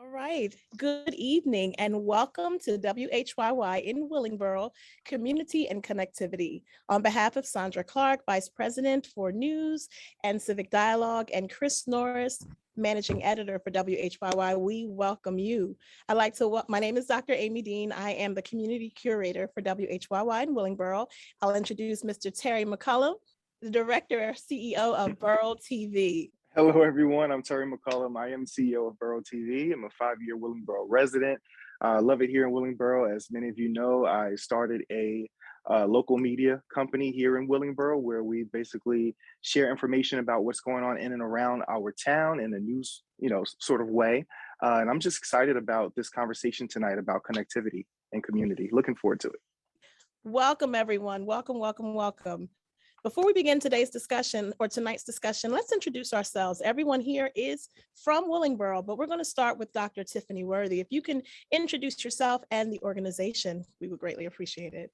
All right. Good evening and welcome to WHYY in Willingboro, Community and Connectivity. On behalf of Sandra Clark, Vice President for News and Civic Dialogue, and Chris Norris, Managing Editor for WHYY, we welcome you. My name is Dr. Amy Dean. I am the Community Curator for WHYY in Willingboro. I'll introduce Mr. Terry McCullum, the Director and CEO of Borough TV. Hello, everyone. I'm Terry McCullum. I am CEO of Borough TV. I'm a 5-year Willingboro resident. Love it here in Willingboro. As many of you know, I started a local media company here in Willingboro where we basically share information about what's going on in and around our town in a news, sort of way. And I'm just excited about this conversation tonight about connectivity and community. Looking forward to it. Welcome, everyone. Welcome, welcome, welcome. Before we begin tonight's discussion or tonight's discussion, let's introduce ourselves. Everyone here is from Willingboro, but we're going to start with Dr. Tiffany Worthy. If you can introduce yourself and the organization, we would greatly appreciate it.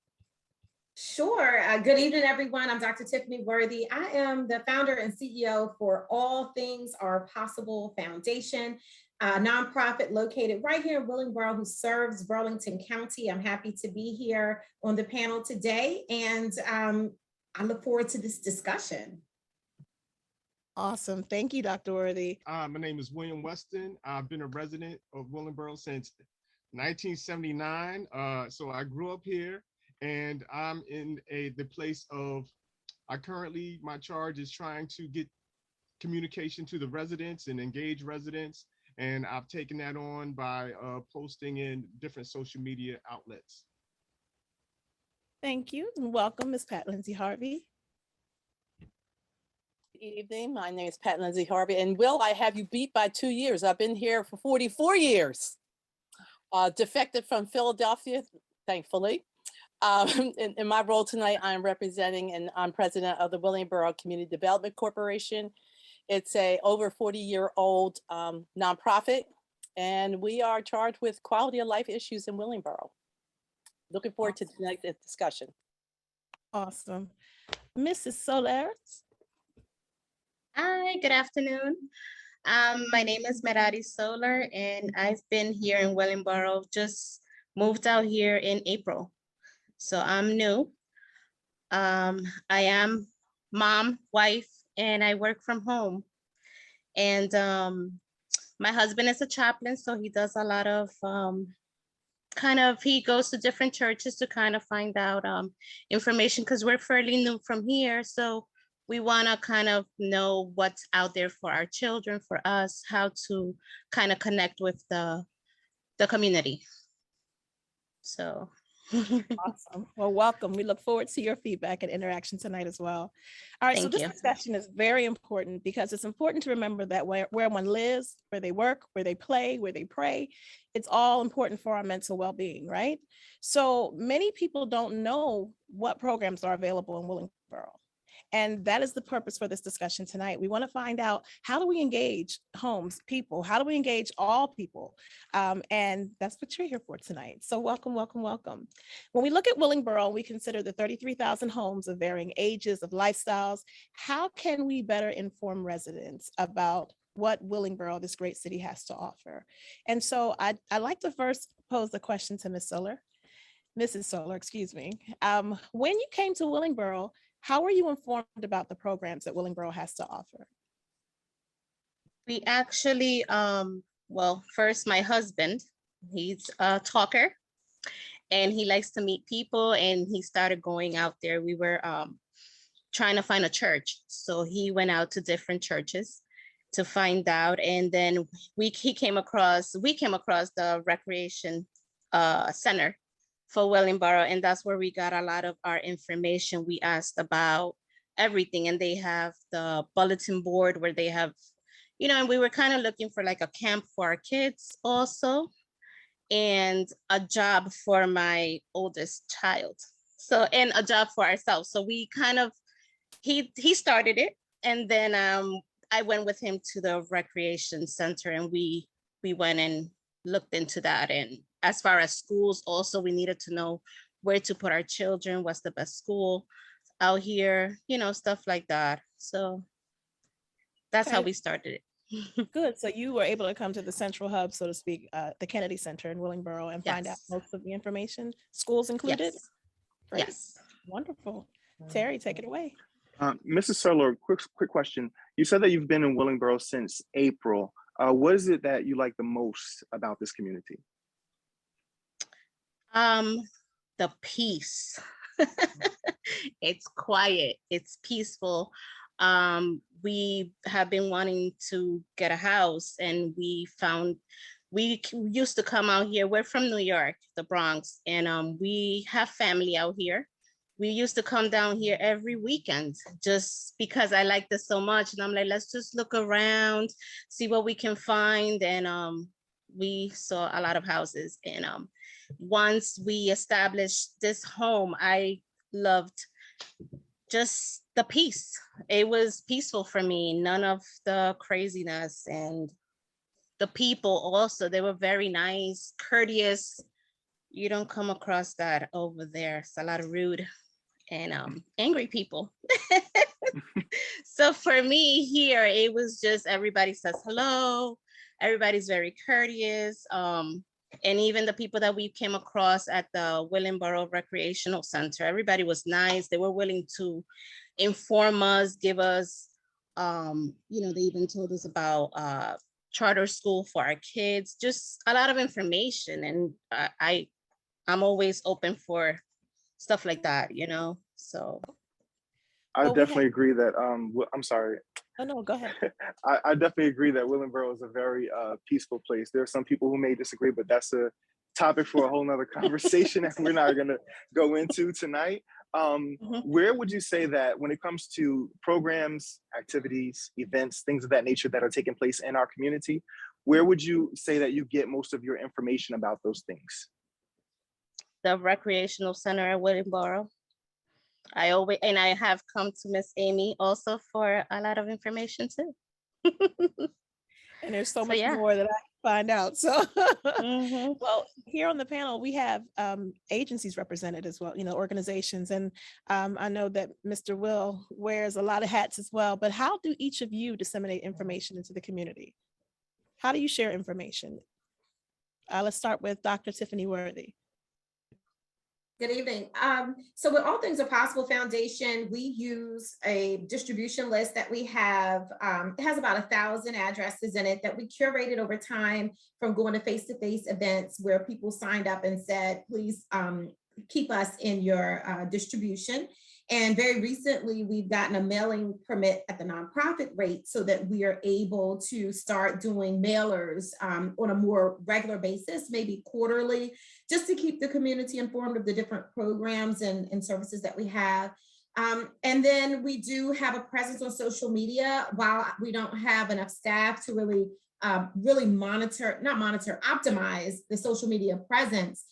Sure. Good evening, everyone. I'm Dr. Tiffany Worthy. I am the founder and CEO for All Things Are Possible Foundation, a nonprofit located right here in Willingboro who serves Burlington County. I'm happy to be here on the panel today, and I look forward to this discussion. Awesome. Thank you, Dr. Worthy. My name is William Weston. I've been a resident of Willingboro since 1979. So I grew up here, and I'm in the place of, my charge is trying to get communication to the residents and engage residents. And I've taken that on by posting in different social media outlets. Thank you, and welcome, Ms. Pat Lindsey Harvey. Good evening. My name is Pat Lindsey Harvey, and Will, I have you beat by 2 years. I've been here for 44 years. Defected from Philadelphia, thankfully. In my role tonight, I'm representing and I'm president of the Willingboro Community Development Corporation. It's a over 40-year-old nonprofit, and we are charged with quality of life issues in Willingboro. Looking forward to tonight's discussion. Awesome. Mrs. Solers. Hi, good afternoon. My name is Merari Solar, and I've been here in Willingboro, just moved out here in April. So I'm new. I am mom, wife, and I work from home. And my husband is a chaplain, so he does a lot of he goes to different churches to kind of find out information, because we're fairly new from here. So we want to kind of know what's out there for our children, for us, how to kind of connect with the community. So. Awesome. Well, welcome. We look forward to your feedback and interaction tonight as well. All right, so this discussion is very important because it's important to remember that where one lives, where they work, where they play, where they pray, it's all important for our mental well-being, right? So many people don't know what programs are available in Willingboro. And that is the purpose for this discussion tonight. We want to find out, how do we engage homes, people? How do we engage all people? And that's what you're here for tonight. So welcome, welcome, welcome. When we look at Willingboro, we consider the 33,000 homes of varying ages, of lifestyles. How can we better inform residents about what Willingboro, this great city, has to offer? And so I'd like to first pose the question to Mrs. Solar, excuse me. When you came to Willingboro, how were you informed about the programs that Willingboro has to offer? We actually, first my husband, he's a talker and he likes to meet people, and he started going out there. We were trying to find a church. So he went out to different churches to find out. And then we came across the recreation center for Willingboro, and that's where we got a lot of our information. We asked about everything, and they have the bulletin board where they have, and we were kind of looking for like a camp for our kids also, and a job for my oldest child. So, and a job for ourselves. So we kind of, he started it, and then I went with him to the recreation center, and we went and looked into that. And as far as schools also, we needed to know where to put our children, what's the best school out here, stuff like that. So that's how we started it. Good. So you were able to come to the central hub, so to speak, the Kennedy Center in Willingboro, and find out Yes. most of the information, schools included? Yes. Great. Yes. Wonderful. Terry, take it away. Mrs. Sirler, quick question. You said that you've been in Willingboro since April. What is it that you like the most about this community? The peace. It's quiet, it's peaceful. We have been wanting to get a house, and we used to come out here. We're from New York, the Bronx, and we have family out here. We used to come down here every weekend just because I like this so much. And I'm like, let's just look around, see what we can find. And we saw a lot of houses. And once we established this home, I loved just the peace. It was peaceful for me, none of the craziness. And the people also, they were very nice, courteous. You don't come across that over there. It's a lot of rude and angry people. So for me here, it was just everybody says hello. Everybody's very courteous. And even the people that we came across at the Willingboro Recreational Center, everybody was nice. They were willing to inform us, give us, they even told us about charter school for our kids, just a lot of information. And I'm always open for stuff like that, so. I definitely agree that, I'm sorry. Oh, no, go ahead. I definitely agree that Willingboro is a very peaceful place. There are some people who may disagree, but that's a topic for a whole nother conversation that we're not gonna go into tonight. Where would you say that when it comes to programs, activities, events, things of that nature that are taking place in our community, where would you say that you get most of your information about those things? The recreational center at Willingboro. I have come to Miss Amy also for a lot of information too. And there's so much more that I can find out. So, well, here on the panel, we have agencies represented as well, organizations. And I know that Mr. Will wears a lot of hats as well, but how do each of you disseminate information into the community? How do you share information? Let's start with Dr. Tiffany Worthy. Good evening. So with All Things Are Possible Foundation, we use a distribution list that we have. It has about 1,000 addresses in it that we curated over time from going to face-to-face events where people signed up and said, please keep us in your distribution. And very recently, we've gotten a mailing permit at the nonprofit rate so that we are able to start doing mailers on a more regular basis, maybe quarterly, just to keep the community informed of the different programs and services that we have. And then we do have a presence on social media. While we don't have enough staff to really optimize the social media presence.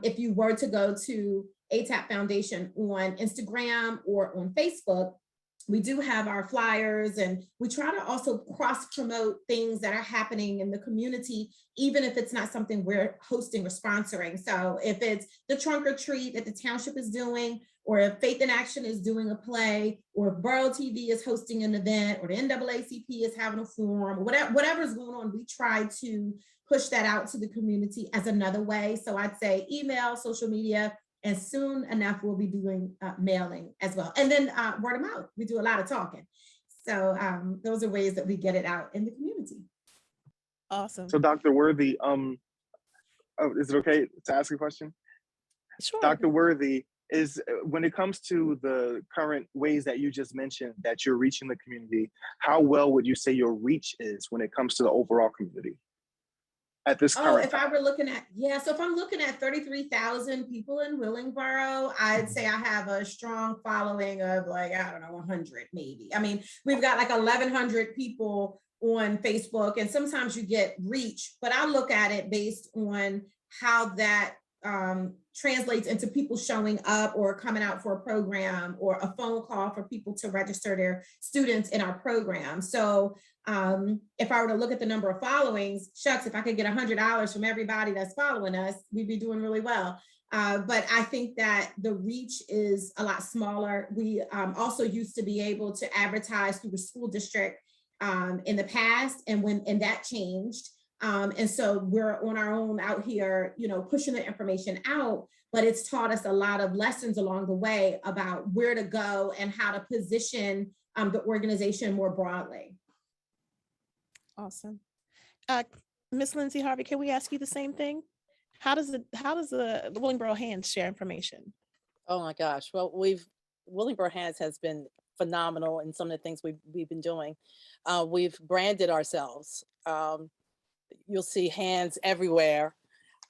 If you were to go to ATAP Foundation on Instagram or on Facebook, we do have our flyers, and we try to also cross promote things that are happening in the community, even if it's not something we're hosting or sponsoring. So if it's the trunk or treat that the township is doing, or if Faith in Action is doing a play, or if Borough TV is hosting an event, or the NAACP is having a forum, whatever's going on, we try to push that out to the community as another way. So I'd say email, social media, and soon enough, we'll be doing mailing as well. And then word of mouth, we do a lot of talking. So those are ways that we get it out in the community. Awesome. So Dr. Worthy, is it okay to ask a question? Sure. Dr. Worthy, is when it comes to the current ways that you just mentioned that you're reaching the community, how well would you say your reach is when it comes to the overall community? At this current if I were looking at, so if I'm looking at 33,000 people in Willingboro, I'd say I have a strong following of 100 maybe. I mean, we've got 1,100 people on Facebook, and sometimes you get reach, but I look at it based on how that translates into people showing up or coming out for a program, or a phone call for people to register their students in our program. So if I were to look at the number of followings, shucks, if I could get $100 from everybody that's following us, we'd be doing really well. But I think that the reach is a lot smaller. We also used to be able to advertise through the school district in the past, and that changed. And so we're on our own out here, pushing the information out, but it's taught us a lot of lessons along the way about where to go and how to position the organization more broadly. Awesome. Miss Lindsey Harvey, can we ask you the same thing? How does the Willingboro Hands share information? Oh my gosh. Well, Willingboro Hands has been phenomenal in some of the things we've been doing. We've branded ourselves. You'll see hands everywhere.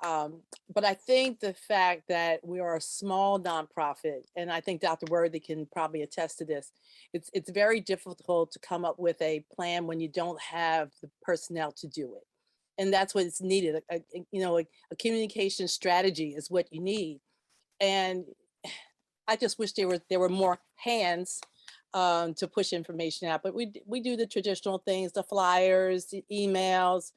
But I think the fact that we are a small nonprofit, and I think Dr. Worthy can probably attest to this, it's very difficult to come up with a plan when you don't have the personnel to do it. And that's what's needed. A communication strategy is what you need. And I just wish there were more hands to push information out. But we do the traditional things, the flyers, the emails,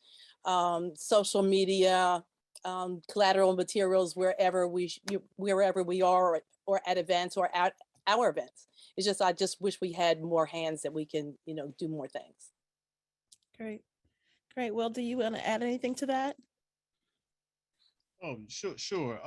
social media, collateral materials wherever we are, or at events or at our events. It's just, I just wish we had more hands that we can, do more things. Great. Well, do you want to add anything to that? Oh, sure.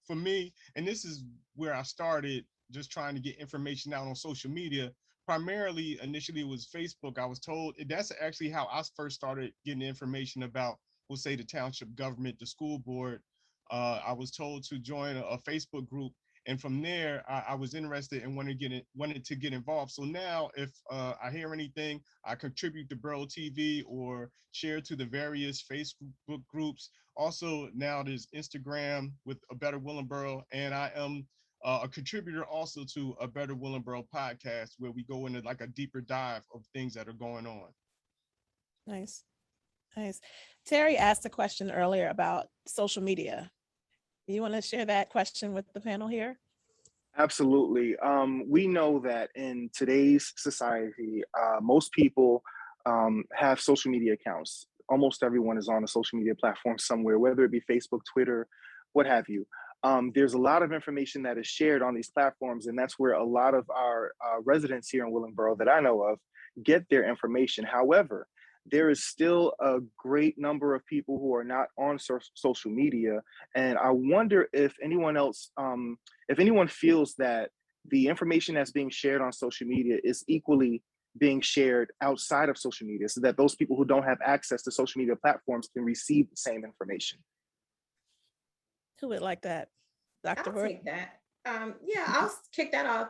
For me, and this is where I started, just trying to get information out on social media. Primarily, initially it was Facebook. I was told that's actually how I first started getting information about, we'll say, the township government, the school board. I was told to join a Facebook group, and from there I was interested and wanted to get involved. So now, if I hear anything, I contribute to Borough TV or share to the various Facebook groups. Also, now there's Instagram with A Better Willingboro, and I am a contributor also to A Better Willingboro podcast, where we go into like a deeper dive of things that are going on. Nice. Terry asked a question earlier about social media. You want to share that question with the panel here? Absolutely. We know that in today's society, most people have social media accounts. Almost everyone is on a social media platform somewhere, whether it be Facebook, Twitter, what have you. There's a lot of information that is shared on these platforms, and that's where a lot of our residents here in Willingboro that I know of get their information. However, there is still a great number of people who are not on social media. And I wonder if anyone else, if anyone feels that the information that's being shared on social media is equally being shared outside of social media, so that those people who don't have access to social media platforms can receive the same information. Who would like that? Dr. I'll Bird? take that. Yeah, I'll kick that off.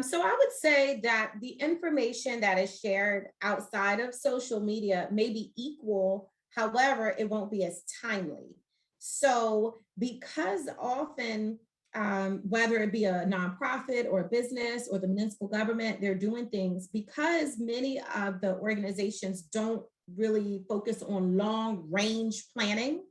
So I would say that the information that is shared outside of social media may be equal, however, it won't be as timely. So because often, whether it be a nonprofit or a business or the municipal government, they're doing things because many of the organizations don't really focus on long range planning.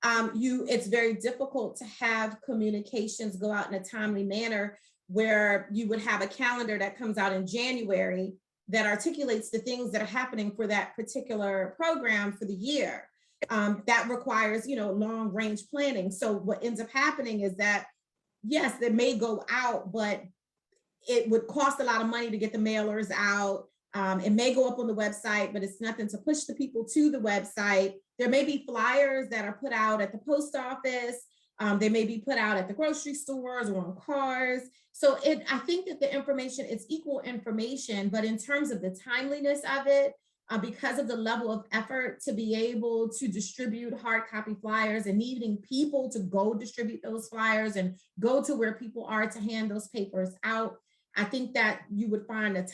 It's very difficult to have communications go out in a timely manner, where you would have a calendar that comes out in January that articulates the things that are happening for that particular program for the year. That requires, long range planning. So what ends up happening is that, yes, they may go out, but it would cost a lot of money to get the mailers out. It may go up on the website, but it's nothing to push the people to the website. There may be flyers that are put out at the post office. They may be put out at the grocery stores or on cars. So I think that the information is equal information, but in terms of the timeliness of it, because of the level of effort to be able to distribute hard copy flyers and needing people to go distribute those flyers and go to where people are to hand those papers out, I think that you would find a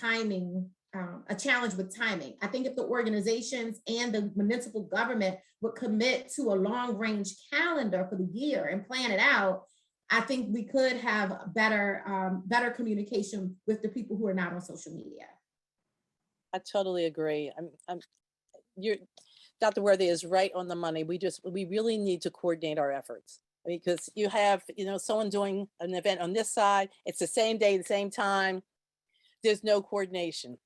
challenge with timing. I think if the organizations and the municipal government would commit to a long range calendar for the year and plan it out, I think we could have better communication with the people who are not on social media. I totally agree. Dr. Worthy is right on the money. We really need to coordinate our efforts, because you have, someone doing an event on this side, it's the same day, the same time. There's no coordination.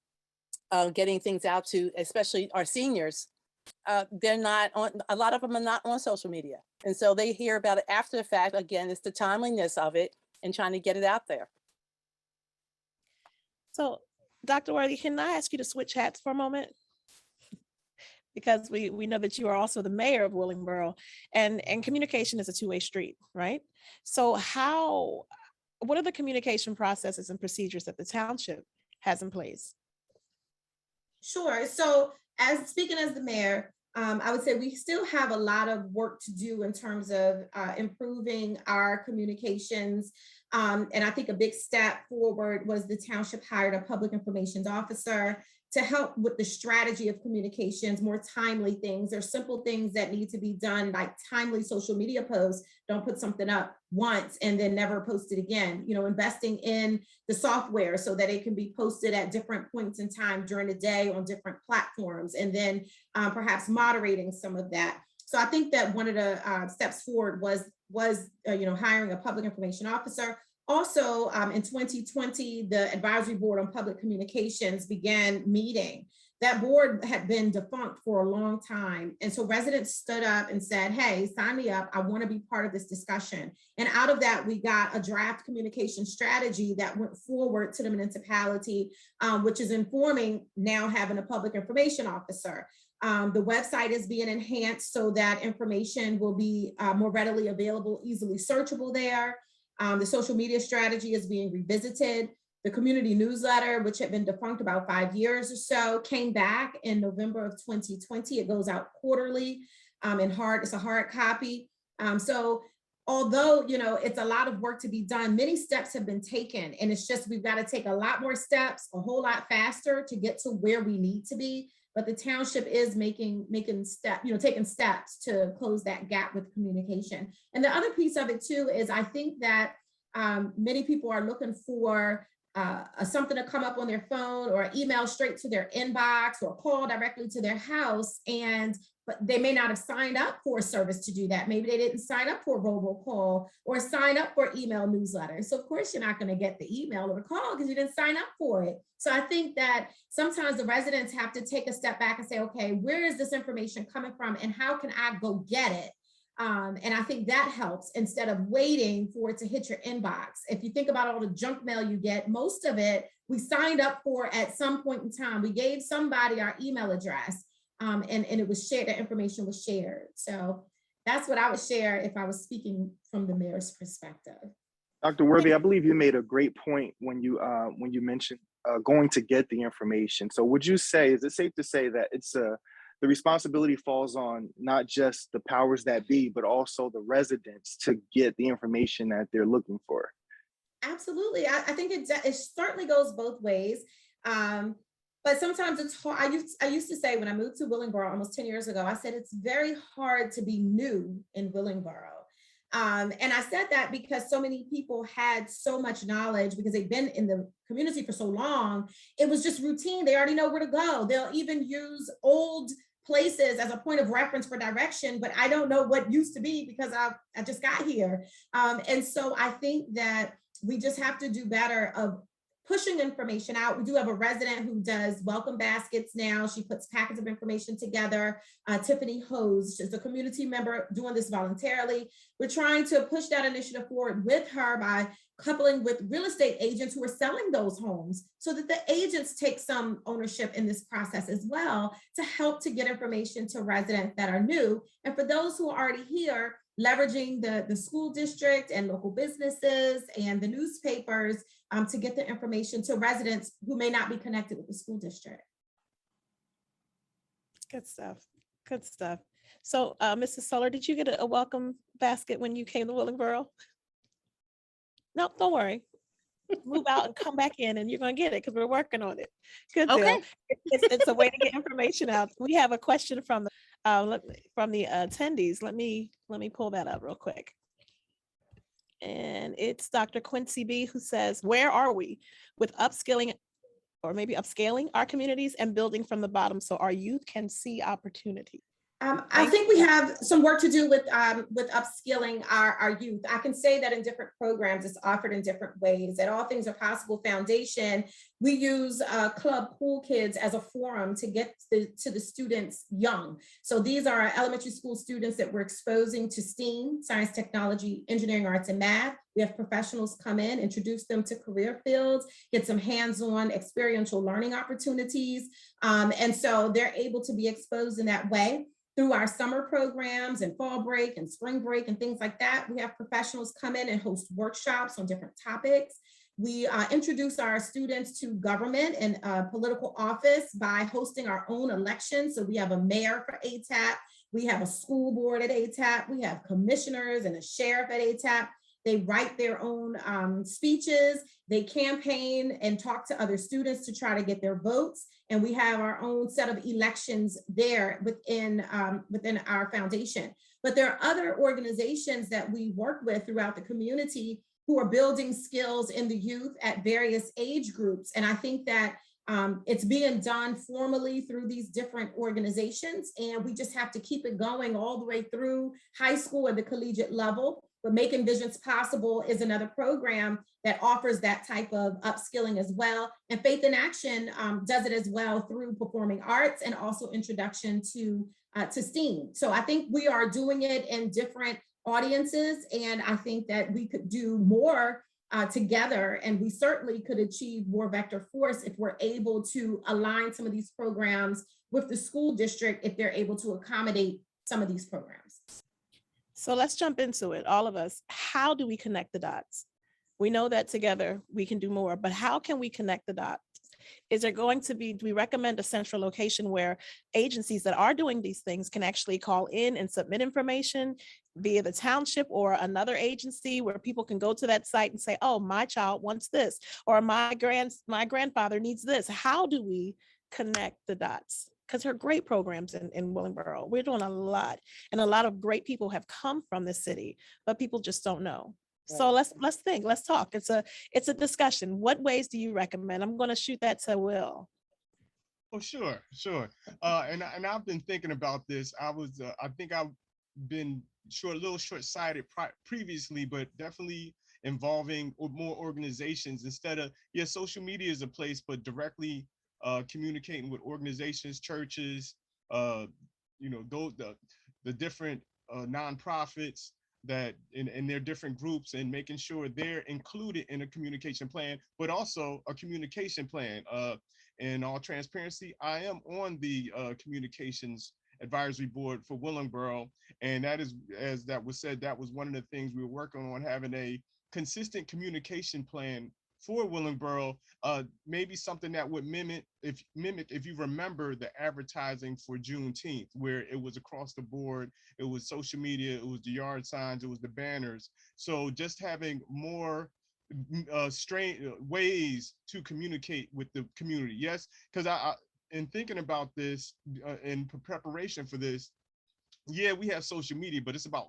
Getting things out to, especially our seniors, they're not on, a lot of them are not on social media. And so they hear about it after the fact. Again, it's the timeliness of it and trying to get it out there. So, Dr. Worthy, can I ask you to switch hats for a moment? because we know that you are also the mayor of Willingboro, and communication is a two-way street, right? So what are the communication processes and procedures that the township has in place? Sure. So speaking as the mayor, I would say we still have a lot of work to do in terms of improving our communications. And I think a big step forward was the township hired a public information officer to help with the strategy of communications, more timely things. There's simple things that need to be done, like timely social media posts. Don't put something up once and then never post it again. You know, investing in the software so that it can be posted at different points in time during the day on different platforms, and then perhaps moderating some of that. So I think that one of the steps forward was hiring a public information officer. Also, in 2020, the Advisory Board on Public Communications began meeting. That board had been defunct for a long time. And so residents stood up and said, hey, sign me up. I want to be part of this discussion. And out of that, we got a draft communication strategy that went forward to the municipality, which is informing now having a public information officer. The website is being enhanced so that information will be more readily available, easily searchable there. The social media strategy is being revisited. The community newsletter, which had been defunct about 5 years or so, came back in November of 2020. It goes out quarterly it's a hard copy. So although, it's a lot of work to be done, many steps have been taken, and it's just, we've got to take a lot more steps, a whole lot faster to get to where we need to be. But the township is taking steps to close that gap with communication. And the other piece of it too is I think that many people are looking for something to come up on their phone or email straight to their inbox or call directly to their house, but they may not have signed up for a service to do that. Maybe they didn't sign up for a robocall or sign up for email newsletter. So of course you're not going to get the email or the call because you didn't sign up for it. So I think that sometimes the residents have to take a step back and say, okay, where is this information coming from and how can I go get it? And I think that helps instead of waiting for it to hit your inbox. If you think about all the junk mail you get, most of it we signed up for at some point in time. We gave somebody our email address and it was shared, that information was shared. So that's what I would share if I was speaking from the mayor's perspective. Dr. Worthy, I believe you made a great point when you mentioned going to get the information. So would you say, is it safe to say that the responsibility falls on not just the powers that be, but also the residents to get the information that they're looking for? Absolutely. I think it certainly goes both ways. But sometimes it's hard. I used to say when I moved to Willingboro almost 10 years ago, I said, it's very hard to be new in Willingboro. And I said that because so many people had so much knowledge because they've been in the community for so long. It was just routine. They already know where to go. They'll even use old places as a point of reference for direction, but I don't know what used to be because I just got here. And so I think that we just have to do better of pushing information out. We do have a resident who does welcome baskets now. She puts packets of information together. Tiffany Hose, she's a community member doing this voluntarily. We're trying to push that initiative forward with her by coupling with real estate agents who are selling those homes so that the agents take some ownership in this process as well to help to get information to residents that are new. And for those who are already here, leveraging the school district and local businesses and the newspapers to get the information to residents who may not be connected with the school district. Good stuff. Good stuff. So, Mrs. Soler, did you get a welcome basket when you came to Willingboro? No, don't worry. Move out and come back in and you're going to get it because we're working on it. Good deal. Okay. It's a way to get information out. We have a question from the attendees. Let me pull that up real quick. And it's Dr. Quincy B who says, where are we with upskilling or maybe upscaling our communities and building from the bottom so our youth can see opportunity? I think we have some work to do with upskilling our youth. I can say that in different programs, it's offered in different ways. At All Things Are Possible Foundation, We use Club Cool Kids as a forum to get to the students young. So these are our elementary school students that we're exposing to STEAM, science, technology, engineering, arts, and math. We have professionals come in, introduce them to career fields, get some hands-on experiential learning opportunities. And so they're able to be exposed in that way. Through our summer programs and fall break and spring break and things like that, we have professionals come in and host workshops on different topics. We introduce our students to government and political office by hosting our own elections. So we have a mayor for ATAP, we have a school board at ATAP, we have commissioners and a sheriff at ATAP. They write their own speeches, they campaign and talk to other students to try to get their votes. And we have our own set of elections there within our foundation. But there are other organizations that we work with throughout the community who are building skills in the youth at various age groups. And I think that it's being done formally through these different organizations. And we just have to keep it going all the way through high school at the collegiate level. But Making Visions Possible is another program that offers that type of upskilling as well. And Faith in Action does it as well through performing arts and also introduction to STEAM. So I think we are doing it in different audiences, and I think that we could do more together, and we certainly could achieve more vector force if we're able to align some of these programs with the school district, if they're able to accommodate some of these programs. So let's jump into it, all of us. How do we connect the dots? We know that together we can do more, but how can we connect the dots? Is there going to be, do we recommend a central location where agencies that are doing these things can actually call in and submit information via the township or another agency where people can go to that site and say, oh, my child wants this, or my grandfather needs this? How do we connect the dots? Because there are great programs in Willingboro. We're doing a lot, and a lot of great people have come from this city, but people just don't know. So let's think, let's talk. It's a discussion. What ways do you recommend? I'm going to shoot that to Will. Oh, sure. And I've been thinking about this. I think I've been a little short-sighted previously, but definitely involving more organizations instead of, social media is a place, but directly communicating with organizations, churches, those the different nonprofits that in their different groups, and making sure they're included in a communication plan, but also a communication plan. In all transparency, I am on the communications advisory board for Willingboro, and that is, as that was said, that was one of the things we were working on, having a consistent communication plan for Willingboro, maybe something that would mimic, if you remember the advertising for Juneteenth, where it was across the board, it was social media, it was the yard signs, it was the banners. So just having more ways to communicate with the community. Yes, because I in thinking about this, in preparation for this, we have social media, but it's about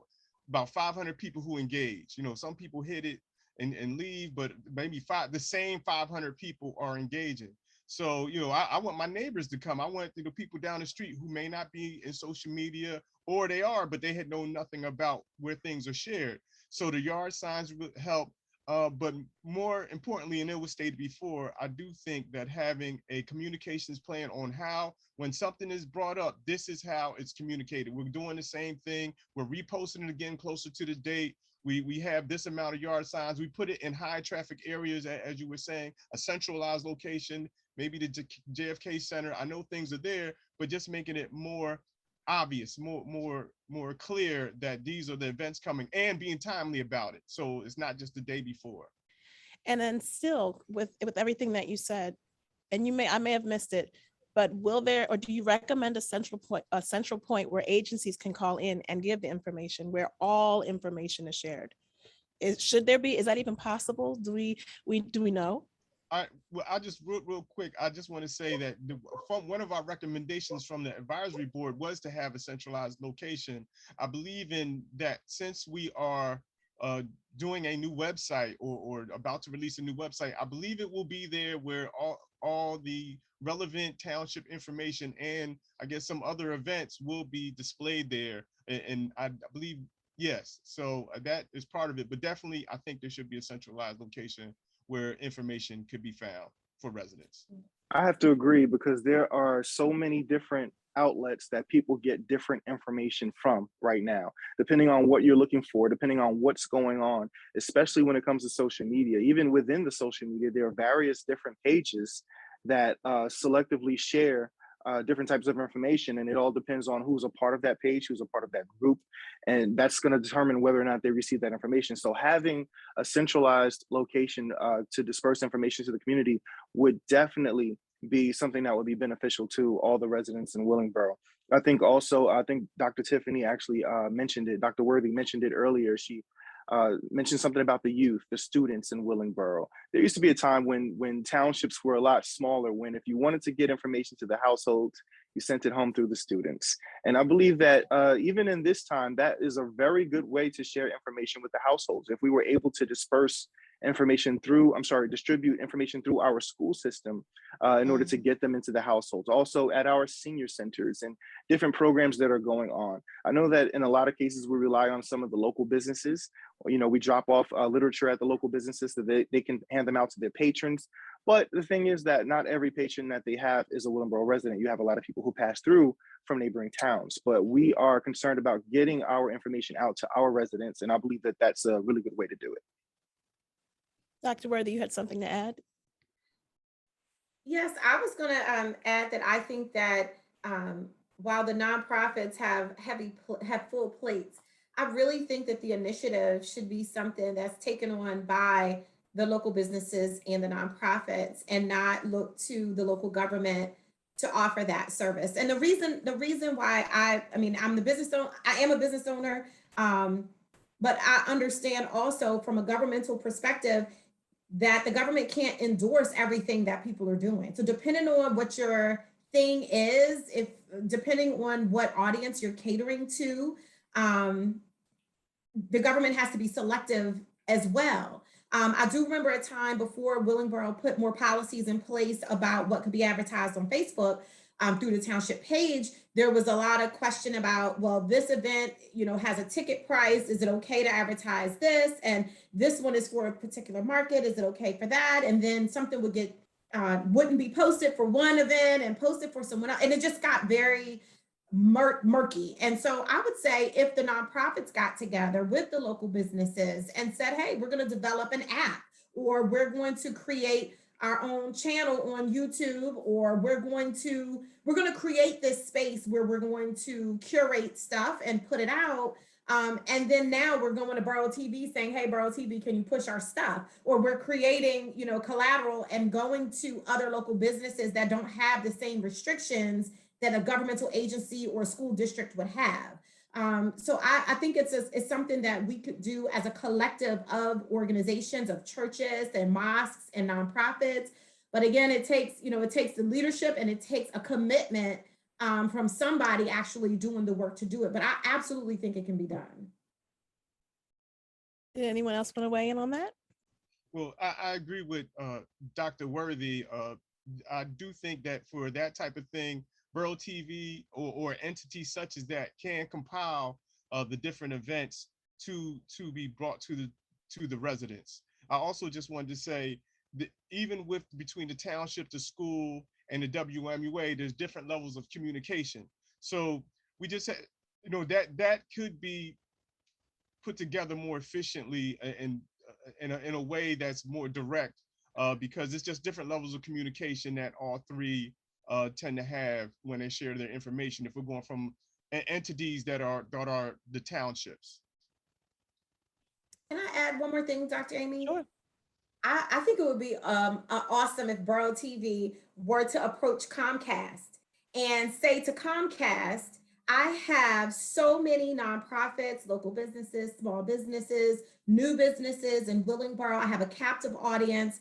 500 people who engage. Some people hit it and leave, but maybe the same 500 people are engaging. So, I want my neighbors to come. I want the people down the street who may not be in social media, or they are, but they had known nothing about where things are shared. So the yard signs would help. But more importantly, and it was stated before, I do think that having a communications plan on how, when something is brought up, this is how it's communicated. We're doing the same thing. We're reposting it again closer to the date. We have this amount of yard signs. We put it in high traffic areas, as you were saying, a centralized location, maybe the JFK Center. I know things are there, but just making it more obvious, more clear that these are the events coming, and being timely about it. So it's not just the day before. And then still with everything that you said, and I may have missed it, but do you recommend a central point where agencies can call in and give the information, where all information is shared? Is that even possible? Do we know? I just real quick, I just want to say that from one of our recommendations from the advisory board was to have a centralized location. I believe in that, since we are doing a new website or about to release a new website, I believe it will be there where all the relevant township information and I guess some other events will be displayed there. And I believe, yes, so that is part of it, but definitely I think there should be a centralized location where information could be found. residents. I have to agree because there are so many different outlets that people get different information from right now, depending on what you're looking for, depending on what's going on, especially when it comes to social media. Even within the social media, there are various different pages that selectively share different types of information, and it all depends on who's a part of that page, who's a part of that group, and that's going to determine whether or not they receive that information. So having a centralized location to disperse information to the community would definitely be something that would be beneficial to all the residents in Willingboro. I think Dr. Tiffany actually mentioned it. Dr. Worthy mentioned it earlier. She mentioned something about the youth, the students in Willingboro. There used to be a time when townships were a lot smaller, when if you wanted to get information to the households, you sent it home through the students. And I believe that even in this time, that is a very good way to share information with the households. If we were able to distribute information through our school system in order to get them into the households. Also at our senior centers and different programs that are going on. I know that in a lot of cases, we rely on some of the local businesses. You know, we drop off literature at the local businesses so they can hand them out to their patrons. But the thing is that not every patron that they have is a Willingboro resident. You have a lot of people who pass through from neighboring towns, but we are concerned about getting our information out to our residents. And I believe that that's a really good way to do it. Dr. Worthy, you had something to add? Yes, I was going to add that I think that while the nonprofits have full plates, I really think that the initiative should be something that's taken on by the local businesses and the nonprofits, and not look to the local government to offer that service. And the reason why I am a business owner, but I understand also from a governmental perspective that the government can't endorse everything that people are doing. So depending on what your thing is, depending on what audience you're catering to, the government has to be selective as well. I do remember a time before Willingboro put more policies in place about what could be advertised on Facebook through the township page. There was a lot of question about, well, this event, has a ticket price. Is it okay to advertise this? And this one is for a particular market. Is it okay for that? And then something would get wouldn't be posted for one event and posted for someone else. And it just got very murky. And so I would say if the nonprofits got together with the local businesses and said, hey, we're going to develop an app, or we're going to create our own channel on YouTube, or we're going to create this space where we're going to curate stuff and put it out. And then now we're going to Borough TV saying, hey, Borough TV, can you push our stuff? Or we're creating, collateral and going to other local businesses that don't have the same restrictions that a governmental agency or school district would have. So I think it's something that we could do as a collective of organizations, of churches and mosques and nonprofits. But again, it takes the leadership, and it takes a commitment from somebody actually doing the work to do it. But I absolutely think it can be done. Did anyone else want to weigh in on that? Well, I agree with Dr. Worthy. I do think that for that type of thing, Borough TV or entities such as that can compile the different events to be brought to the residents. I also just wanted to say that even between the township, the school, and the WMUA, there's different levels of communication. So we just had, that could be put together more efficiently and in a way that's more direct, because it's just different levels of communication that all three tend to have when they share their information, if we're going from entities that are the townships. Can I add one more thing, Dr. Amy? Sure. I think it would be awesome if Borough TV were to approach Comcast and say to Comcast, I have so many nonprofits, local businesses, small businesses, new businesses in Willingboro. I have a captive audience.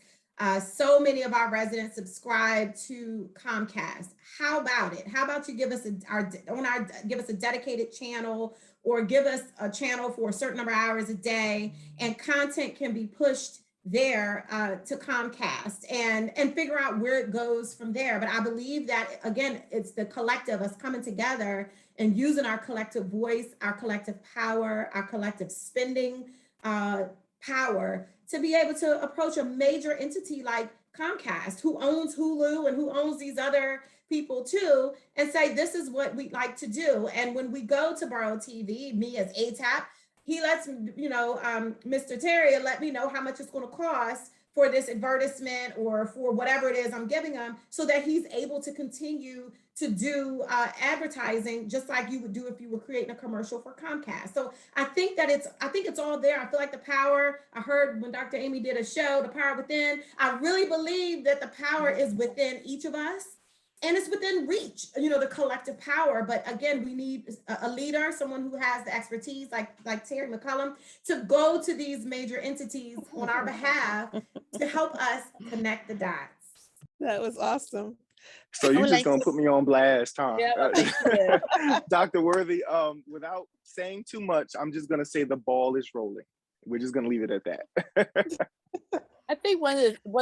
So many of our residents subscribe to Comcast. How about it? How about you give us a dedicated channel, or give us a channel for a certain number of hours a day, and content can be pushed there to Comcast, and figure out where it goes from there. But I believe that, again, it's the collective, us coming together and using our collective voice, our collective power, our collective spending power to be able to approach a major entity like Comcast, who owns Hulu and who owns these other people too, and say, this is what we'd like to do. And when we go to Borough TV, me as ATAP, he lets, Mr. Terry let me know how much it's going to cost for this advertisement or for whatever it is I'm giving him, so that he's able to continue to do advertising just like you would do if you were creating a commercial for Comcast. So I think it's all there. I feel like the power, I heard when Dr. Amy did a show, the power within, I really believe that the power is within each of us. And it's within reach, the collective power. But again, we need a leader, someone who has the expertise, like Terry McCullum, to go to these major entities on our behalf to help us connect the dots. That was awesome. So you're just gonna put me on blast, huh? Yeah, Dr. Worthy, without saying too much, I'm just gonna say the ball is rolling. We're just gonna leave it at that. I think one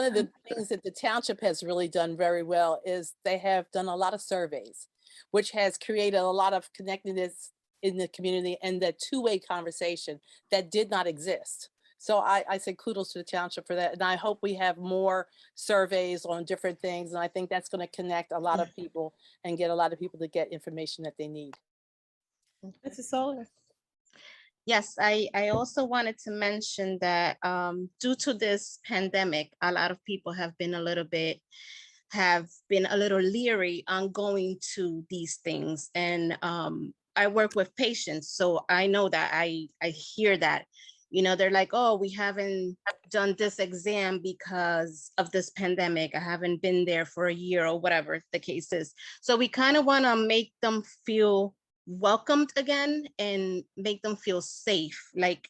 of the things that the township has really done very well is they have done a lot of surveys, which has created a lot of connectedness in the community and that two-way conversation that did not exist. So I say kudos to the township for that. And I hope we have more surveys on different things. And I think that's going to connect a lot of people and get a lot of people to get information that they need. Mrs. Solar. Yes, I also wanted to mention that due to this pandemic, a lot of people have been a little leery on going to these things. And I work with patients, so I know that I hear that, they're like, oh, we haven't done this exam because of this pandemic. I haven't been there for a year or whatever the case is. So we kind of want to make them feel welcomed again and make them feel safe, like,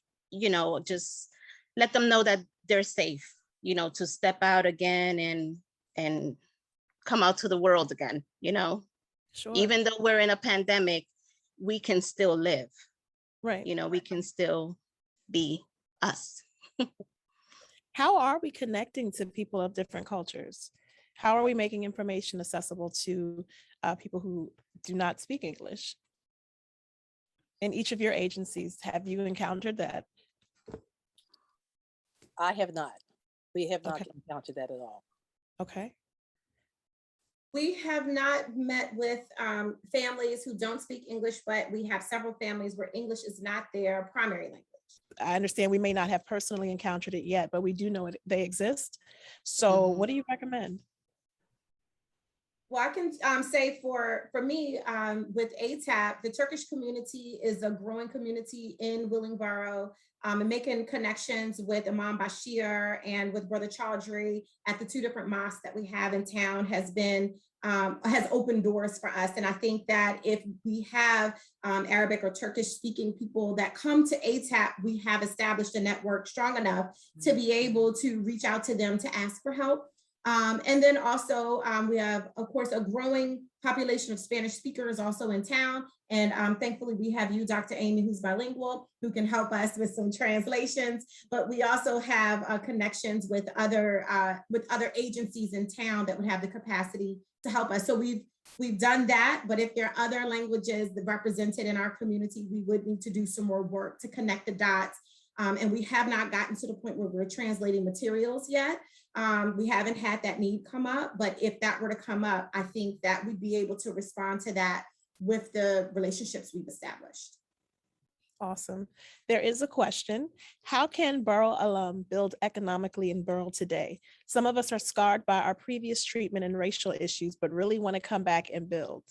just let them know that they're safe, to step out again and come out to the world again. Sure. Even though we're in a pandemic, we can still live, right? We can still be us. How are we connecting to people of different cultures? How are we making information accessible to people who do not speak English? In each of your agencies, have you encountered that? I have not. We have not encountered that at all. Okay. We have not met with families who don't speak English, but we have several families where English is not their primary language. I understand we may not have personally encountered it yet, but we do know they exist. So what do you recommend? Well, I can say for me, with ATAP, the Turkish community is a growing community in Willingboro, and making connections with Imam Bashir and with Brother Chaudhry at the two different mosques that we have in town has opened doors for us. And I think that if we have Arabic or Turkish speaking people that come to ATAP, we have established a network strong enough to be able to reach out to them to ask for help. And then also we have, of course, a growing population of Spanish speakers also in town. And thankfully we have you, Dr. Amy, who's bilingual, who can help us with some translations. But we also have connections with other agencies in town that would have the capacity to help us. So we've done that. But if there are other languages that represented in our community, we would need to do some more work to connect the dots. And we have not gotten to the point where we're translating materials yet. We haven't had that need come up, but if that were to come up, I think that we'd be able to respond to that with the relationships we've established. Awesome. There is a question. How can Borough alum build economically in Borough today? Some of us are scarred by our previous treatment and racial issues, but really want to come back and build.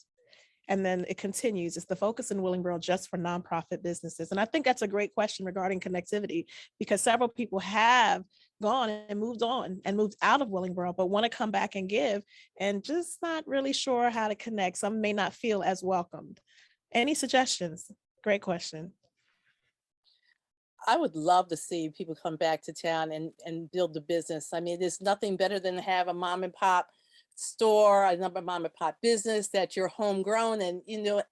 And then it continues, it's the focus in Willingboro just for nonprofit businesses. And I think that's a great question regarding connectivity, because several people have gone and moved on and moved out of Willingboro, but want to come back and give and just not really sure how to connect. Some may not feel as welcomed. Any suggestions? Great question. I would love to see people come back to town and build the business. I mean, there's nothing better than to have a mom and pop store, another mom and pop business that you're homegrown and,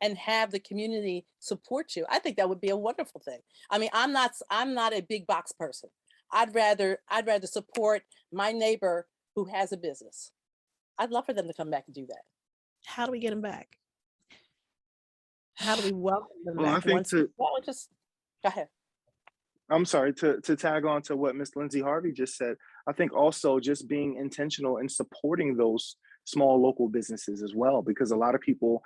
and have the community support you. I think that would be a wonderful thing. I mean, I'm not a big box person. I'd rather support my neighbor who has a business. I'd love for them to come back and do that. How do we get them back? How do we welcome them well, back? I think Just go ahead. I'm sorry, to tag on to what Ms. Lindsey Harvey just said, I think also just being intentional in supporting those small local businesses as well, because a lot of people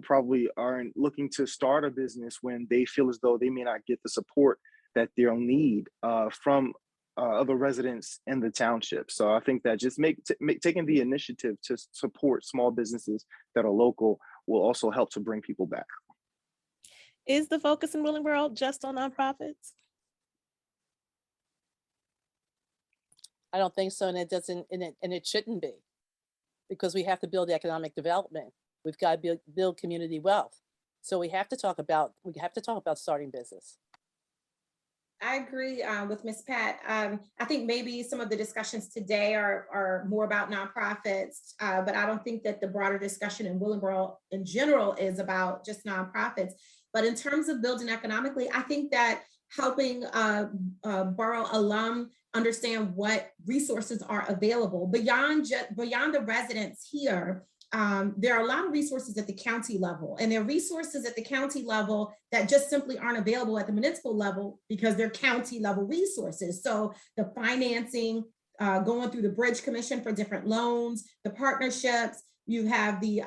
probably aren't looking to start a business when they feel as though they may not get the support that they'll need from other residents in the township. So I think that just taking the initiative to support small businesses that are local will also help to bring people back. Is the focus in Willingboro just on nonprofits? I don't think so, and it doesn't, and it shouldn't be, because we have to build economic development. We've got to build community wealth. So we have to talk about starting business. I agree with Ms. Pat. I think maybe some of the discussions today are more about nonprofits, but I don't think that the broader discussion in Willingboro in general is about just nonprofits. But in terms of building economically, I think that helping borough alum understand what resources are available beyond the residents here. There are a lot of resources at the county level, and there are resources at the county level that just simply aren't available at the municipal level because they're county level resources. So the financing, going through the Bridge Commission for different loans, the partnerships, you have the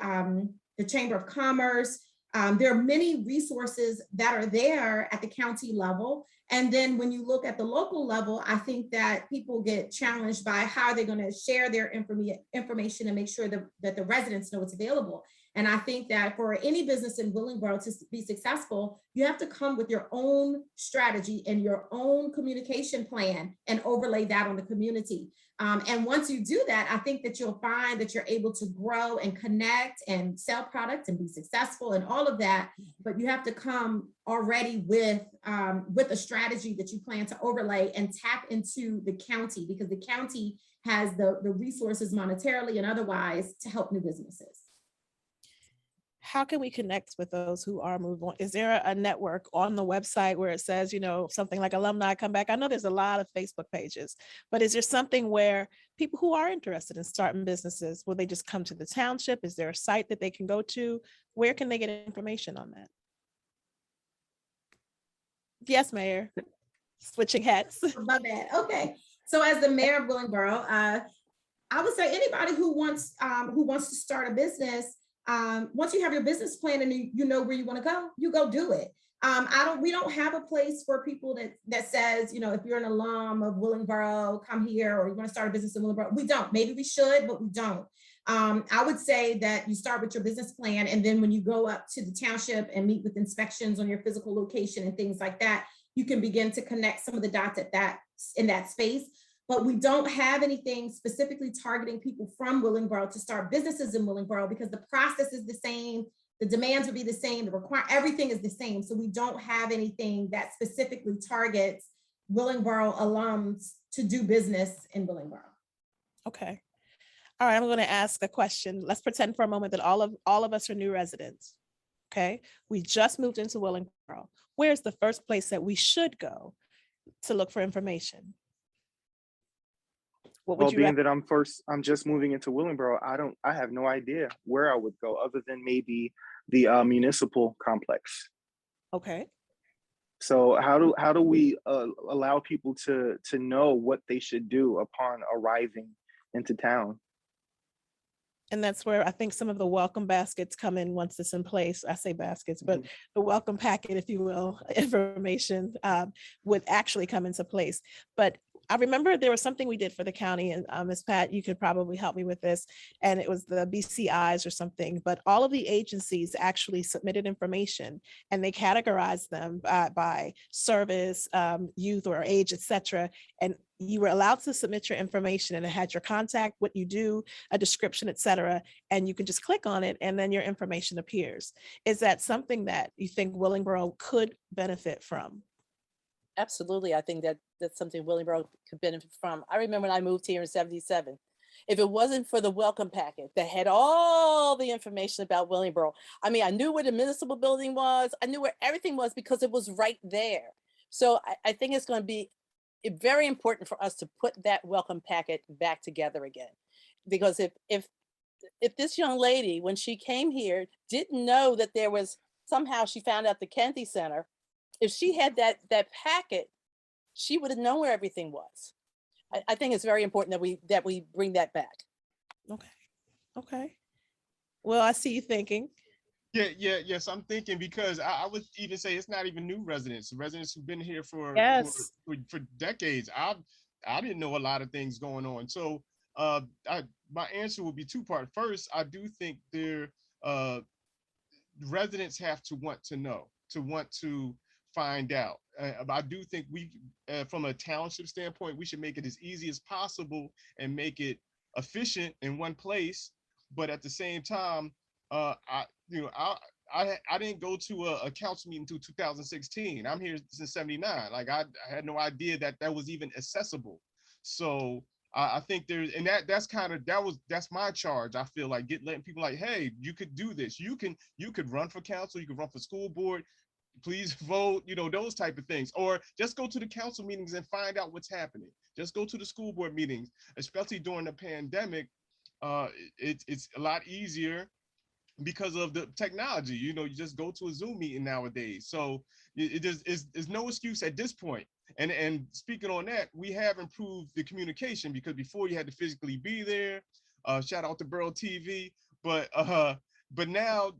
Chamber of Commerce. There are many resources that are there at the county level. And then when you look at the local level, I think that people get challenged by how they're going to share their information and make sure that the residents know what's available. And I think that for any business in Willingboro to be successful, you have to come with your own strategy and your own communication plan and overlay that on the community. And once you do that, I think that you'll find that you're able to grow and connect and sell products and be successful and all of that. But you have to come already with a strategy that you plan to overlay and tap into the county, because the county has the resources monetarily and otherwise to help new businesses. How can we connect with those who are moved on? Is there a network on the website where it says, something like alumni come back? I know there's a lot of Facebook pages, but is there something where people who are interested in starting businesses, will they just come to the township? Is there a site that they can go to? Where can they get information on that? Yes, Mayor. Switching hats. My bad. Okay. So as the mayor of Willingboro, I would say anybody who wants to start a business, once you have your business plan and you know where you want to go, you go do it. We don't have a place for people that says, if you're an alum of Willingboro, come here, or you want to start a business in Willingboro. We don't. Maybe we should, but we don't. I would say that you start with your business plan, and then when you go up to the township and meet with inspections on your physical location and things like that, you can begin to connect some of the dots in that space. But we don't have anything specifically targeting people from Willingboro to start businesses in Willingboro, because the process is the same, the demands would be the same, everything is the same. So we don't have anything that specifically targets Willingboro alums to do business in Willingboro. Okay. All right, I'm going to ask a question. Let's pretend for a moment that all of us are new residents. Okay, we just moved into Willingboro. Where's the first place that we should go to look for information? Being that I'm just moving into Willingboro, I have no idea where I would go other than maybe the municipal complex. Okay. So how do we allow people to know what they should do upon arriving into town? And that's where I think some of the welcome baskets come in once it's in place. I say baskets, but the welcome packet, if you will, information would actually come into place. But I remember there was something we did for the county, and Ms. Pat, you could probably help me with this, and it was the BCIs or something, but all of the agencies actually submitted information and they categorized them by service, youth or age, etc. And you were allowed to submit your information, and it had your contact, what you do, a description, etc. And you can just click on it and then your information appears. Is that something that you think Willingboro could benefit from? Absolutely. I think that's something Willingboro could benefit from. I remember when I moved here in '77. If it wasn't for the welcome packet that had all the information about Willingboro, I mean, I knew where the municipal building was. I knew where everything was because it was right there. So I think it's going to be very important for us to put that welcome packet back together again. Because if this young lady, when she came here, didn't know that there was, somehow she found out the Kennedy Center, if she had that packet, she would have known where everything was. I think it's very important that we bring that back. Okay. Well, I see you thinking. Yes, I'm thinking, because I would even say it's not even new residents who've been here for decades. I didn't know a lot of things going on. So my answer would be two-part. First, I do think residents have to want to know, to want to find out. I do think we, from a township standpoint, we should make it as easy as possible and make it efficient in one place. But at the same time, I didn't go to a council meeting until 2016. I'm here since '79. Like I had no idea that was even accessible. So I think that's my charge. I feel like letting people like, hey, you could do this. You could run for council. You could run for school board. Please vote. Those type of things. Or just go to the council meetings and find out what's happening. Just go to the school board meetings, especially during the pandemic. It's a lot easier because of the technology. You just go to a Zoom meeting nowadays. So it's no excuse at this point. And speaking on that, we have improved the communication, because before you had to physically be there. Shout out to Borough TV, but now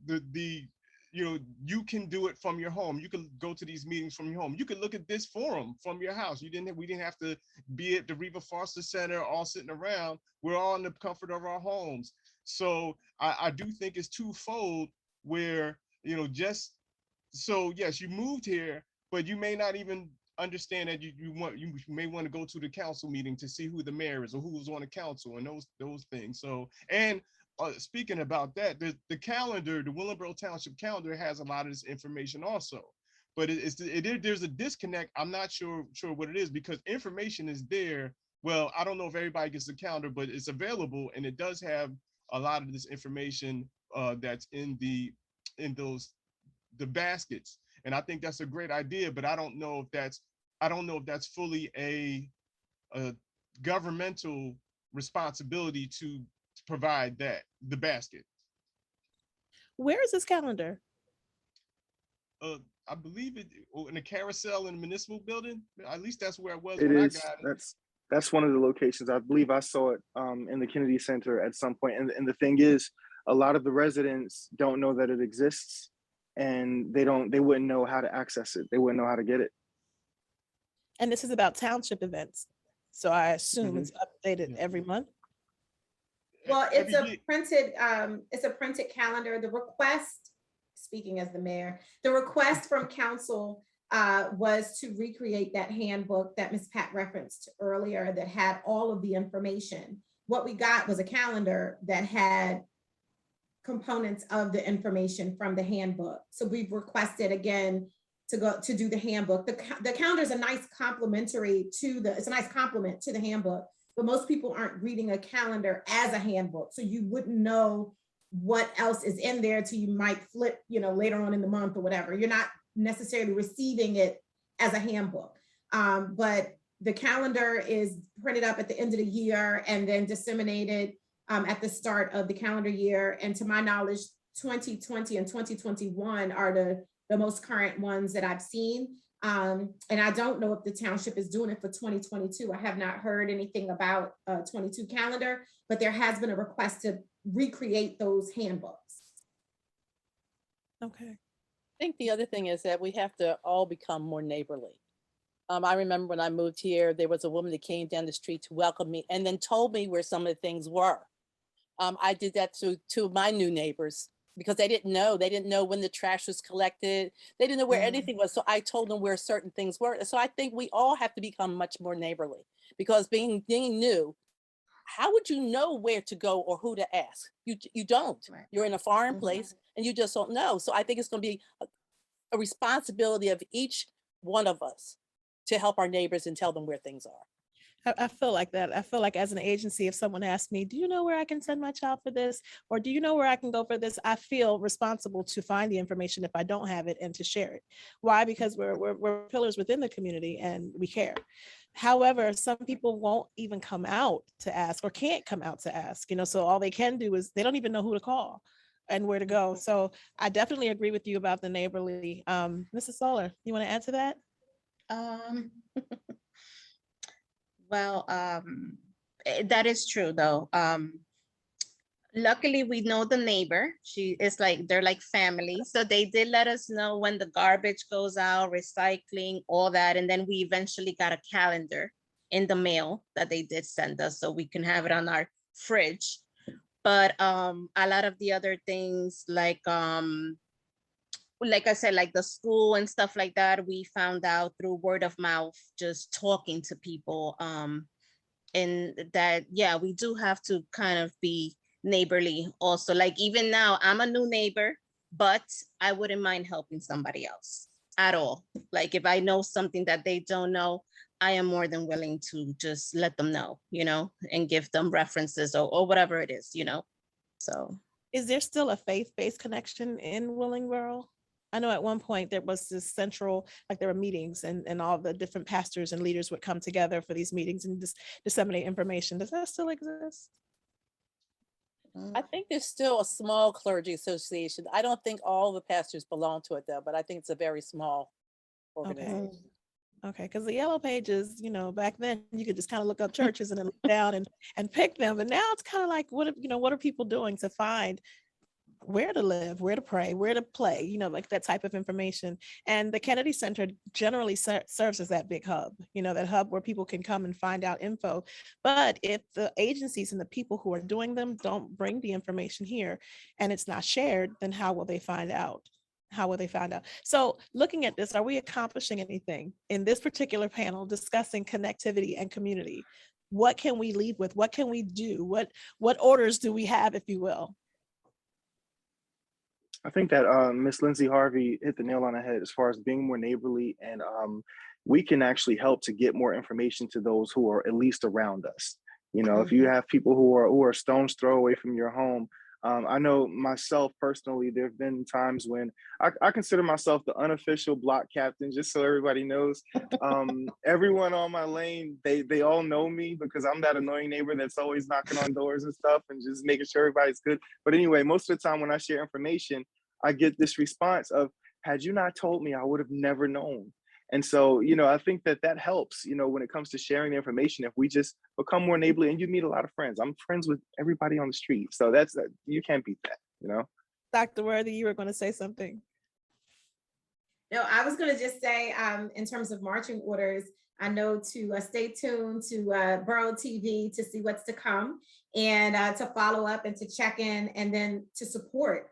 you can do it from your home. You can go to these meetings from your home. You can look at this forum from your house. We didn't have to be at the Reva Foster Center all sitting around. We're all in the comfort of our homes. So I do think it's twofold, where yes, you moved here, but you may not even understand that you may want to go to the council meeting to see who the mayor is or who's on the council and those things. So, and speaking about that, the calendar, the Willingboro Township calendar, has a lot of this information also, but there's a disconnect. I'm not sure what it is, because information is there. Well, I don't know if everybody gets the calendar, but it's available, and it does have a lot of this information that's in the baskets. And I think that's a great idea, but I don't know if that's fully a governmental responsibility to provide the basket. Where is this calendar? I believe it in a carousel in the municipal building. At least that's where it was. I got it. That's one of the locations. I believe I saw it in the Kennedy Center at some point. And the thing is, a lot of the residents don't know that it exists, and they wouldn't know how to access it. They wouldn't know how to get it. And this is about township events, so I assume it's updated every month. Well, it's a printed calendar. The request, speaking as the mayor, the request from council was to recreate that handbook that Ms. Pat referenced earlier that had all of the information. What we got was a calendar that had components of the information from the handbook. So we've requested again to do the handbook. The calendar is a nice complement to the handbook, but most people aren't reading a calendar as a handbook. So you wouldn't know what else is in there till you might flip, later on in the month or whatever. You're not necessarily receiving it as a handbook. But the calendar is printed up at the end of the year and then disseminated at the start of the calendar year. And to my knowledge, 2020 and 2021 are the most current ones that I've seen. And I don't know if the township is doing it for 2022. I have not heard anything about a 22 calendar, but there has been a request to recreate those handbooks. Okay. I think the other thing is that we have to all become more neighborly. I remember when I moved here, there was a woman that came down the street to welcome me and then told me where some of the things were. I did that to two of my new neighbors because they didn't know. They didn't know when the trash was collected. They didn't know where anything was. So I told them where certain things were. So I think we all have to become much more neighborly, because being new, how would you know where to go or who to ask? You don't. Right. You're in a foreign place and you just don't know. So I think it's going to be a responsibility of each one of us to help our neighbors and tell them where things are. I feel like that. I feel like as an agency, if someone asks me, do you know where I can send my child for this? Or do you know where I can go for this? I feel responsible to find the information if I don't have it and to share it. Why? Because we're pillars within the community and we care. However, some people won't even come out to ask or can't come out to ask, so all they can do is they don't even know who to call and where to go. So I definitely agree with you about the neighborly. Mrs. Solar, you want to add to that? Well, that is true though. Luckily we know the neighbor. She is like, they're like family. So they did let us know when the garbage goes out, recycling, all that. And then we eventually got a calendar in the mail that they did send us so we can have it on our fridge. But a lot of the other things like I said, like the school and stuff like that, we found out through word of mouth, just talking to people. And that, yeah, we do have to kind of be neighborly also. Like even now, I'm a new neighbor, but I wouldn't mind helping somebody else at all. Like if I know something that they don't know, I am more than willing to just let them know, you know, and give them references or whatever it is, you know. So Is there still a faith-based connection in Willingboro? I know at one point there was this central, like there were meetings and all the different pastors and leaders would come together for these meetings and disseminate information. Does that still exist? I think there's still a small clergy association. I don't think all the pastors belong to it though, but I think it's a very small organization. Okay, because the yellow pages, you know, back then you could just kind of look up churches and then look down and pick them. And now it's kind of like, what are people doing to find where to live, where to pray, where to play, you know, like that type of information. And the Kennedy Center generally serves as that big hub, you know, that hub where people can come and find out info. But if the agencies and the people who are doing them don't bring the information here and it's not shared, then how will they find out? How will they find out? So looking at this, are we accomplishing anything in this particular panel discussing connectivity and community? What can we lead with? What can we do? What orders do we have, if you will? I think that Miss Lindsey Harvey hit the nail on the head as far as being more neighborly, and we can actually help to get more information to those who are at least around us. You know, if you have people who are stone's throw away from your home, I know myself personally, there have been times when I consider myself the unofficial block captain, just so everybody knows. Everyone on my lane, they all know me because I'm that annoying neighbor that's always knocking on doors and stuff and just making sure everybody's good. But anyway, most of the time when I share information, I get this response of, had you not told me, I would have never known. And so, you know, I think that helps, you know, when it comes to sharing the information. If we just become more neighborly, and you meet a lot of friends. I'm friends with everybody on the street. So you can't beat that, you know? Dr. Worthy, you were going to say something. No, I was going to just say, in terms of marching orders, I know to stay tuned to Borough TV to see what's to come, and to follow up and to check in, and then to support,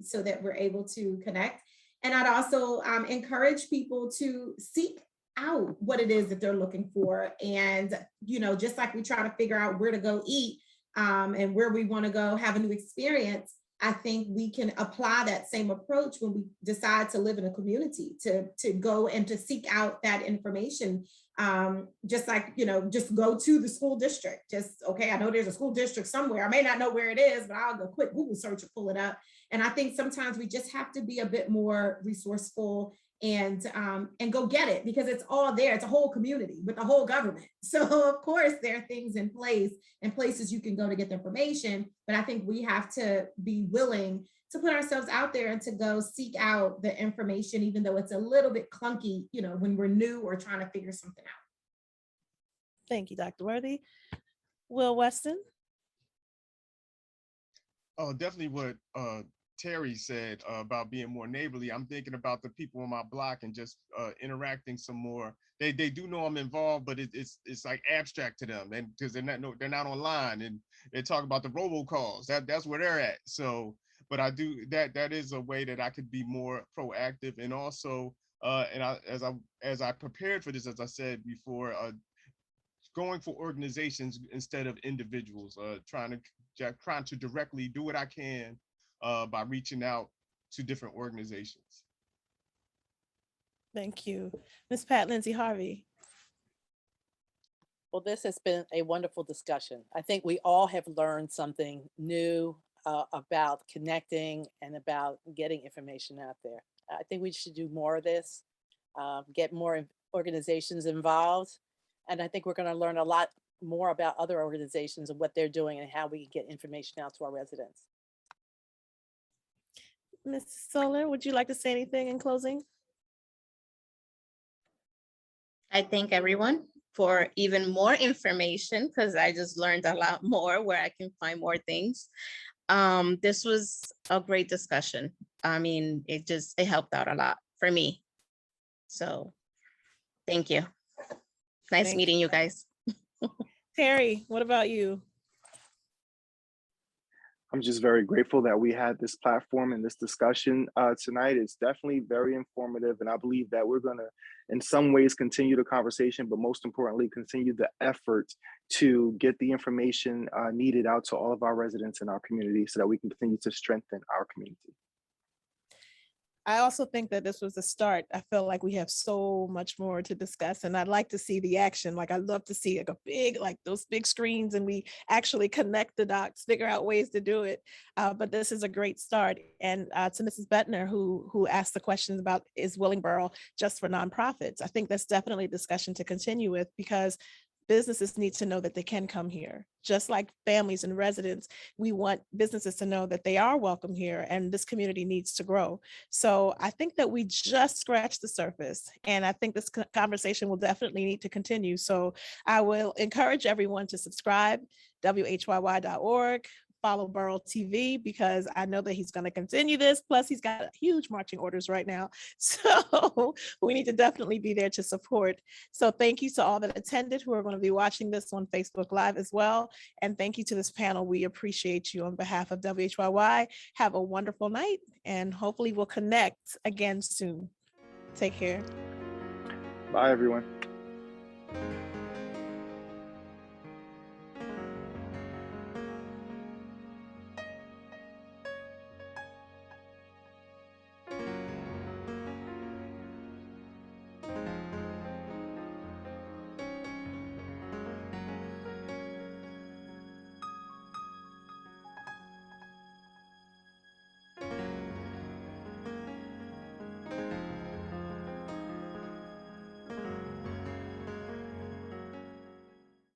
so that we're able to connect. And I'd also encourage people to seek out what it is that they're looking for. And, you know, just like we try to figure out where to go eat, and where we want to go have a new experience, I think we can apply that same approach when we decide to live in a community, to go and to seek out that information. Just like, you know, just go to the school district. Just, okay, I know there's a school district somewhere. I may not know where it is, but I'll go quick Google search and pull it up. And I think sometimes we just have to be a bit more resourceful and go get it, because it's all there. It's a whole community with the whole government. So of course there are things in place and places you can go to get the information, but I think we have to be willing to put ourselves out there and to go seek out the information, even though it's a little bit clunky, you know, when we're new or trying to figure something out. Thank you, Dr. Worthy. Will Weston? Oh, definitely what Terry said about being more neighborly. I'm thinking about the people on my block and just interacting some more. They do know I'm involved, but it's like abstract to them, and because they're not online, and they talk about the robocalls. That's where they're at. So, but I do that is a way that I could be more proactive, and also as I prepared for this, as I said before, going for organizations instead of individuals, trying to directly do what I can by reaching out to different organizations. Thank you. Ms. Pat Lindsey Harvey. Well, this has been a wonderful discussion. I think we all have learned something new about connecting and about getting information out there. I think we should do more of this, get more organizations involved. And I think we're going to learn a lot more about other organizations and what they're doing and how we can get information out to our residents. Ms. Soler, would you like to say anything in closing? I thank everyone for even more information, because I just learned a lot more where I can find more things. This was a great discussion. I mean, it helped out a lot for me. So thank you. Nice meeting you guys. Terry, what about you? I'm just very grateful that we had this platform and this discussion tonight. It's definitely very informative, and I believe that we're going to, in some ways, continue the conversation, but most importantly, continue the effort to get the information needed out to all of our residents in our community so that we can continue to strengthen our community. I also think that this was a start. I feel like we have so much more to discuss, and I'd like to see the action. Like, I'd love to see like those big screens, and we actually connect the dots, figure out ways to do it. But this is a great start. And to Mrs. Bettner, who asked the questions about, is Willingboro just for nonprofits? I think that's definitely a discussion to continue with, because businesses need to know that they can come here. Just like families and residents, we want businesses to know that they are welcome here, and this community needs to grow. So I think that we just scratched the surface, and I think this conversation will definitely need to continue. So I will encourage everyone to subscribe, whyy.org. Follow Borough TV, because I know that he's going to continue this. Plus, he's got huge marching orders right now. So we need to definitely be there to support. So thank you to all that attended, who are going to be watching this on Facebook Live as well. And thank you to this panel. We appreciate you on behalf of WHYY. Have a wonderful night, and hopefully we'll connect again soon. Take care. Bye, everyone.